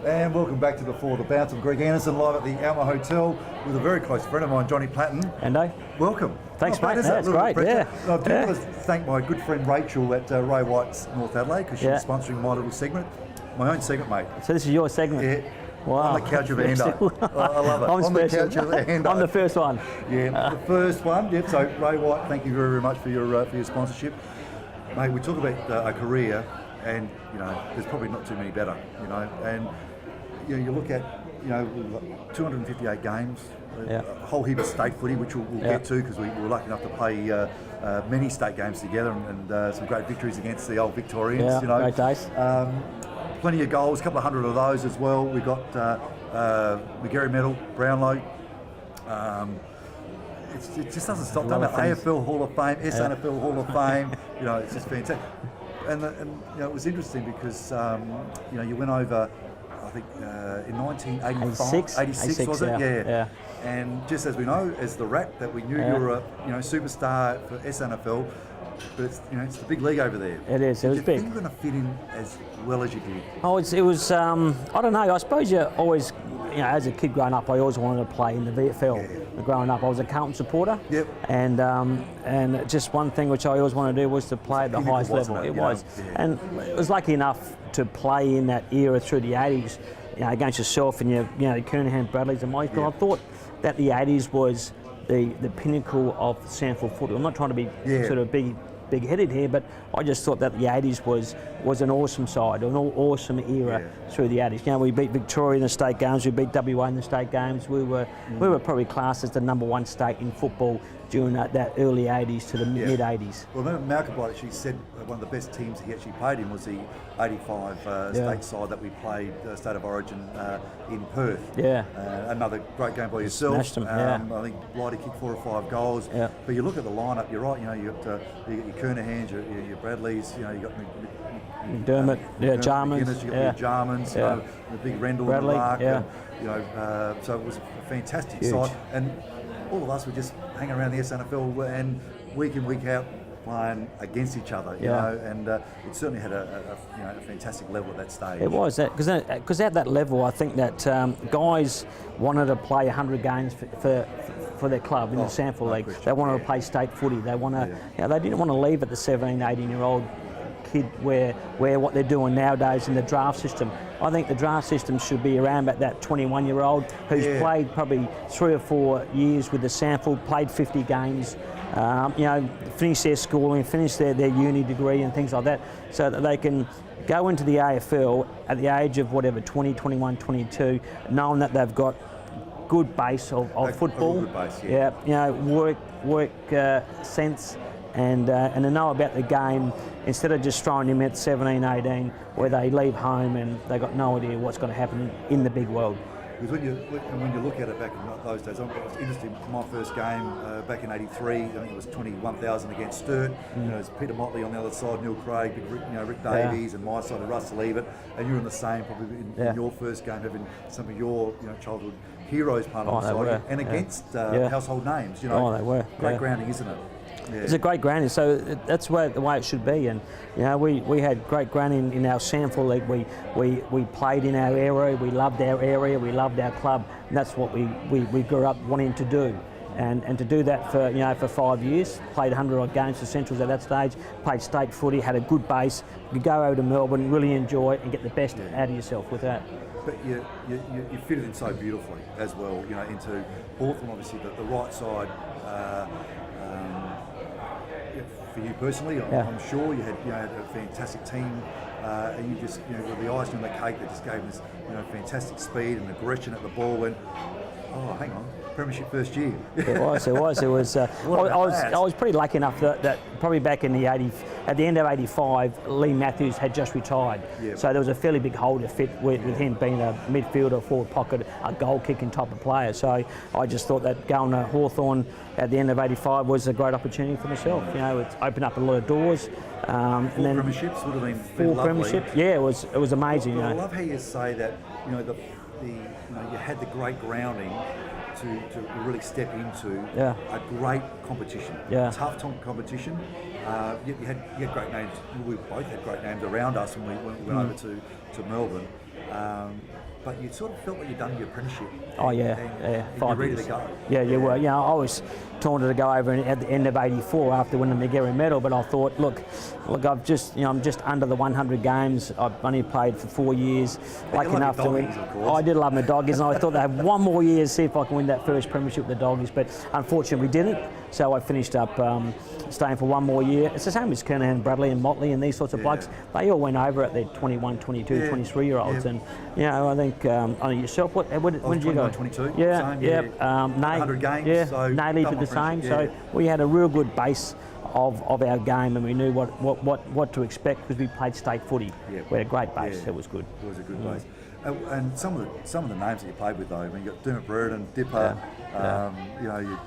And welcome back to the For the Bounce. I'm Greg Anderson, live at the Alma Hotel with a very close friend of mine, Johnny Platten. Endo. Welcome. Thanks, mate. That's great, yeah. I do want to thank my good friend Rachel at Ray White's North Adelaide, because she's sponsoring my little segment, my own segment, mate. So this is your segment? Yeah. Wow. On the couch of Ando. I love it. I'm special. The couch of Ando. I'm the first one. Yeah, the first one. Yep. So Ray White, thank you very, very much for your sponsorship, mate. We talk about a career, and there's probably not too many better, and you look at we've got 258 games, a whole heap of state footy, which we'll get to, because we were lucky enough to play many state games together, and some great victories against the old Victorians. Great days. Plenty of goals, a couple of hundred of those as well. We got McGarry Medal, Brownlow. It just doesn't stop. Done AFL Hall of Fame, SNFL Hall of Fame. It's just fantastic. And it was interesting because you went over, I think in 1985, 86 was it? Yeah. And just as we know, as the Rat, that we knew you were a superstar for SNFL. But it's the big league over there. It is. It was big. Do you think you're going to fit in as well as you did? Oh, it was. I don't know. I suppose you always, as a kid growing up, I always wanted to play in the VFL. Yeah. Growing up, I was a Carlton supporter. Yep. And just one thing which I always wanted to do was to play at the highest level. It was. And I was lucky enough to play in that era through the 80s, against yourself and your Kernahan, Bradleys and Mike. But I thought that the 80s was the pinnacle of SANFL footy. I'm not trying to be sort of big-headed here, but I just thought that the 80s was an awesome side, an awesome era through the 80s. We beat Victoria in the state games, we beat WA in the state games. We were probably classed as the #1 state in football during that early 80s to the mid 80s. Well, I remember Malcolm Blight actually said one of the best teams he actually played in was the 85 state side that we played, State of Origin, in Perth. Yeah. Another great game by yourself. Smashed them, I think Blighty kicked 4 or 5 goals. Yeah. But you look at the lineup, you're right, you got your Kernahans, your Bradleys, you got Dermot, Jarmans, you got your Jarmans, the big Rendell Bradley, in the mark, so it was a fantastic side. And all of us would just hang around the SNFL and week in, week out playing against each other, and it certainly had a fantastic level at that stage. It was, because at that level, I think that guys wanted to play 100 games for their club in the SANFL League. They wanted to play state footy. They they didn't want to leave at the 17, 18-year-old kid where what they're doing nowadays in the draft system. I think the draft system should be around about that 21-year-old who's played probably 3 or 4 years with the SANFL, played 50 games, finish their schooling, finish their uni degree and things like that, so that they can go into the AFL at the age of whatever, 20, 21, 22, knowing that they've got good base of football, work sense, and to know about the game instead of just throwing them at 17, 18, where they leave home and they got no idea what's going to happen in the big world. Because when you look at it back in those days, it was interesting. My first game back in '83, I think it was 21,000 against Sturt. It was Peter Motley on the other side, Neil Craig, Rick Davies, and my side, Russell Evert, and you were in the same probably in your first game, having some of your childhood heroes playing on the side, and against household names. They were. Great grounding, isn't it? Yeah. It's a great grounding, so that's the way it should be. And we had great grounding in our SANFL League. We played in our area, we loved our area, we loved our club, and that's what we grew up wanting to do. And to do that for 5 years, played 100 odd games for Centrals at that stage, played state footy, had a good base. You could go over to Melbourne, really enjoy it, and get the best out of yourself with that. But you fitted in so beautifully as well, into Hawthorn, obviously the right side. For you personally, I'm sure you had a fantastic team, and you just with the icing on the cake that just gave us fantastic speed and aggression at the ball. And hang on, premiership first year. It was. I was pretty lucky enough that probably back in the at the end of '85, Lee Matthews had just retired. Yep. So there was a fairly big hole to fit with him being a midfielder, forward pocket, a goal kicking type of player. So I just thought that going to Hawthorn at the end of '85 was a great opportunity for myself. It's opened up a lot of doors. And then premierships would have been 4 premierships. Yeah, it was amazing. Well, I love how you say that. You had the great grounding to really step into a great competition, tough competition. You had great names. We both had great names around us when we went over to Melbourne. but you sort of felt like you'd done your apprenticeship. Oh yeah, and 5 you're ready years. to go. Yeah, you were. Yeah, I was taunted to go over at the end of '84 after winning the Gary Medal, but I thought, look, I'm just under the 100 games. I've only played for 4 years. Lucky enough to win. I did love my doggies, and I thought they had one more year to see if I can win that first premiership with the doggies, but unfortunately we didn't. So I finished up staying for one more year. It's the same as Kernahan, Bradley and Motley and these sorts of blokes. They all went over at their 21, 22, 23-year-olds. And, you know, I think, yourself, when did you go? 22. Yeah, same, yeah. 100 games. Yeah, So Naley done did my the same. apprenticeship, So we had a real good base of our game, and we knew what to expect because we played state footy. Yeah. We had a great base. Yeah. It was good. It was a good base. And some of the names that you played with, though, I mean, you got Dermot Brereton, Dipper, you know,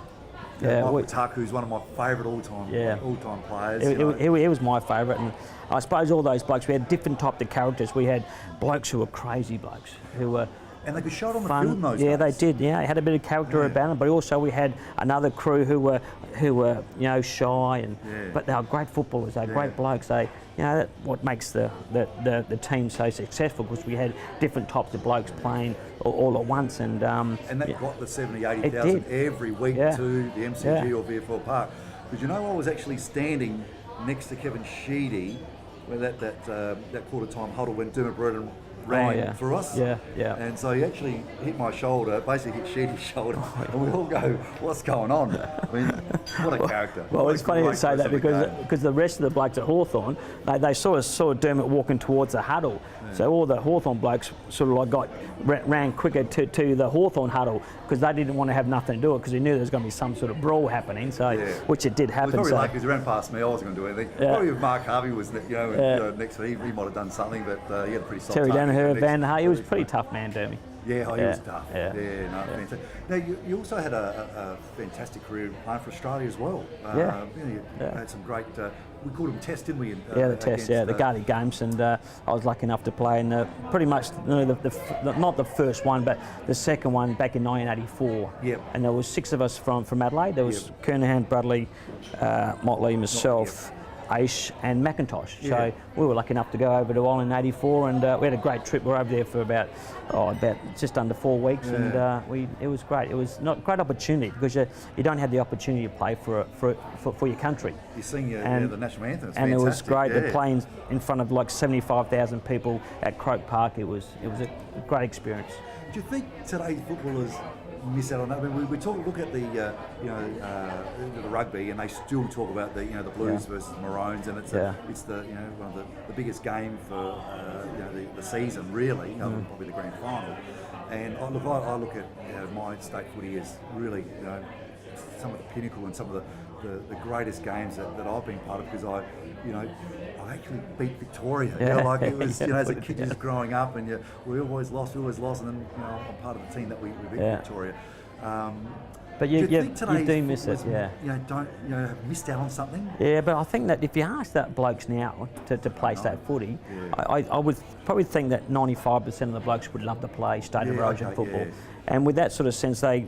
Michael Tuck, who's one of my favourite all-time players. He was my favourite, and I suppose all those blokes, we had different types of characters. We had blokes who were crazy blokes, who were and they could show it on fun. the field in those days. days. They did. Yeah, it had a bit of character about them, but also we had another crew who were shy, and but they were great footballers. They were great blokes. They, that's what makes the team so successful, because we had different types of blokes playing all at once, and that got the 70,000, 80,000 every week to the MCG or VFL Park. Because I was actually standing next to Kevin Sheedy when that quarter time huddle when Dermot Brereton ran for us. Yeah. And so he actually hit my shoulder, basically hit Sheedy's shoulder, and we all go, "What's going on?" I mean, what a character. Well, it's funny to say that because the rest of the blokes at Hawthorn, they saw Dermot walking towards the huddle. So all the Hawthorn blokes sort of like ran quicker to the Hawthorn huddle, because they didn't want to have nothing to do it, because they knew there was going to be some sort of brawl happening. So which it did happen. It was probably like, because he ran past me, I wasn't going to do anything. Probably if Mark Harvey was next to me, he might have done something, but he had a pretty soft Terry target. Danaher, Van Hart, he was a pretty tough man, Dermy. Yeah, he was tough. Fantastic. Now, you also had a fantastic career playing for Australia as well. You had some great, we called them Test, didn't we? The Test, the Gardy Games, and I was lucky enough to play in pretty much not the first one, but the second one back in 1984. Yep. And there was 6 of us from Adelaide. There was Kernahan, Bradley, Motley, myself, Aish and McIntosh. So we were lucky enough to go over to Ireland in '84, and we had a great trip. We were over there for about just under 4 weeks, and it was great. It was not a great opportunity, because you don't have the opportunity to play for your country. You sing the national anthem. It's and fantastic. It was great to play in front of like 75,000 people at Croke Park. It was a great experience. Do you think today's footballers miss out on that? I mean, we look at the rugby, and they still talk about the Blues versus Maroons, and it's the one of the biggest game for the season, really. Probably the grand final. And I look at my state footy as really some of the pinnacle and some of the greatest games that I've been part of, because I actually beat Victoria. It was as a kid just growing up, and we always lost, and then I'm part of the team that we beat Victoria. But you do miss it, have missed out on something. Yeah, but I think that if you ask that blokes now to play state footy, I would probably think that 95% of the blokes would love to play state of origin football, and with that sort of sense, they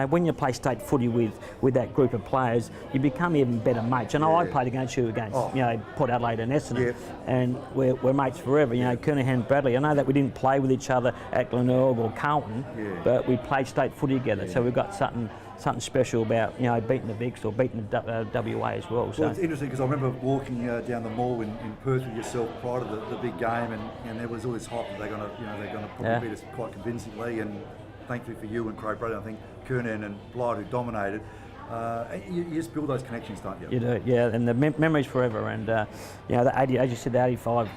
when you play state footy with that group of players, you become even better mates. And I played against you Port Adelaide and Essendon, and we're mates forever. Kernahan, Bradley. I know that we didn't play with each other at Glenorg or Carlton, but we played state footy together. So we've got something special about beating the Vicks or beating the WA as well. Well, it's interesting, because I remember walking down the mall in Perth with yourself prior to the big game, and there was all this hype that they're going to probably beat us quite convincingly, and thankfully for you and Craig Bradley, I think Kernahan and Blyde, who dominated, you just build those connections, don't you? You do, and the memories forever. And the 80, as you said, the 85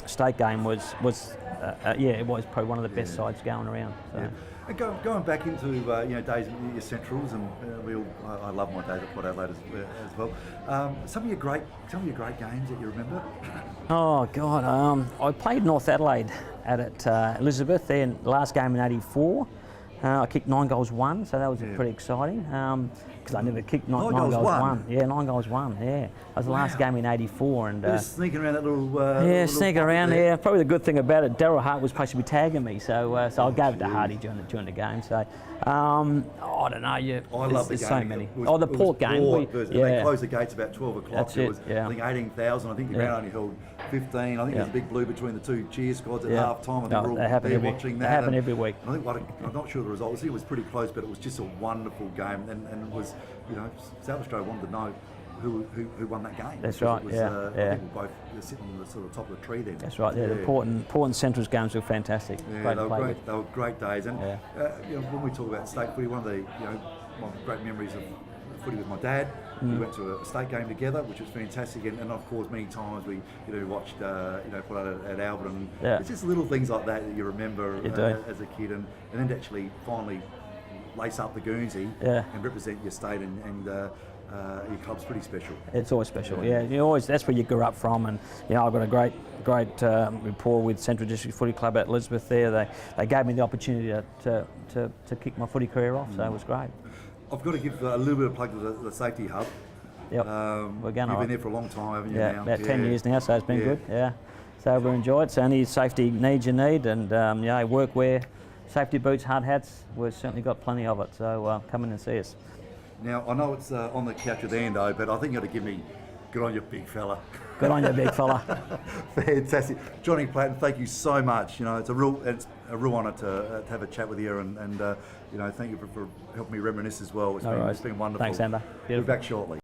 state game was it was probably one of the best sides going around. So. Yeah. And going back into days with your Centrals, and I love my days at Port Adelaide as well. Some of your great games that you remember. Oh God, I played North Adelaide at Elizabeth. Their last game in '84. I kicked 9 goals, 1, so that was pretty exciting. because I never kicked nine 9 goals goals won? won. Yeah, 9 goals won. Yeah, that was the last game in '84, and Just sneaking around that little. yeah, little sneaking pocket around. there. Yeah, probably the good thing about it, Daryl Hart was supposed to be tagging me, so I gave it to Hardy during the game. So I don't know. Yeah, I love the there's game. so many. It was- Oh, the it was Port game. Port versus- and they closed the gates about 12 o'clock. That's It it, was, yeah. I think 18,000. I think the ground only held 15. I think there's a big blue between the two cheer squads at Yeah. half time. I think No, we're all they happen there every- watching they that. happen and every week. I think I'm not sure the result. I think it was pretty close, but it was just a wonderful game, and it was, South Australia wanted to know who won that game. That's because right, It was, yeah, I yeah. think we both were sitting on the sort of top of the tree then. That's right. Yeah, the Port and Central's games were fantastic. Yeah, Great they to were play great. with. They were great days, and Yeah. when we talk about state footy, one of the my great memories of footy with my dad. We went to a state game together, which was fantastic, and of course many times we watched put out at Albert, Yeah. it's just little things like that you remember You do. as a kid, and then to actually finally lace up the Guernsey Yeah. and represent your state and your club's pretty special. It's always special. Yeah, that's where you grew up from, and I've got a great rapport with Central District Footy Club at Elizabeth. There, they gave me the opportunity to kick my footy career off, so it was great. I've got to give a little bit of plug to the safety hub. Yep, You've we're going been all right. there for a long time, haven't you? Yeah, now? about 10 years now, so it's been Yeah. good. Yeah, so we enjoy it. So any safety needs you need, and workwear, safety boots, hard hats. We've certainly got plenty of it. So come in and see us. Now, I know it's on the couch with Ando, but I think you've got to give me good on you, big fella. Good on you, big fella. Fantastic. Johnny Platten, thank you so much. It's a real honour to have a chat with you, and thank you for helping me reminisce as well. It's No worries. been wonderful. Thanks, Amber. We'll be back shortly.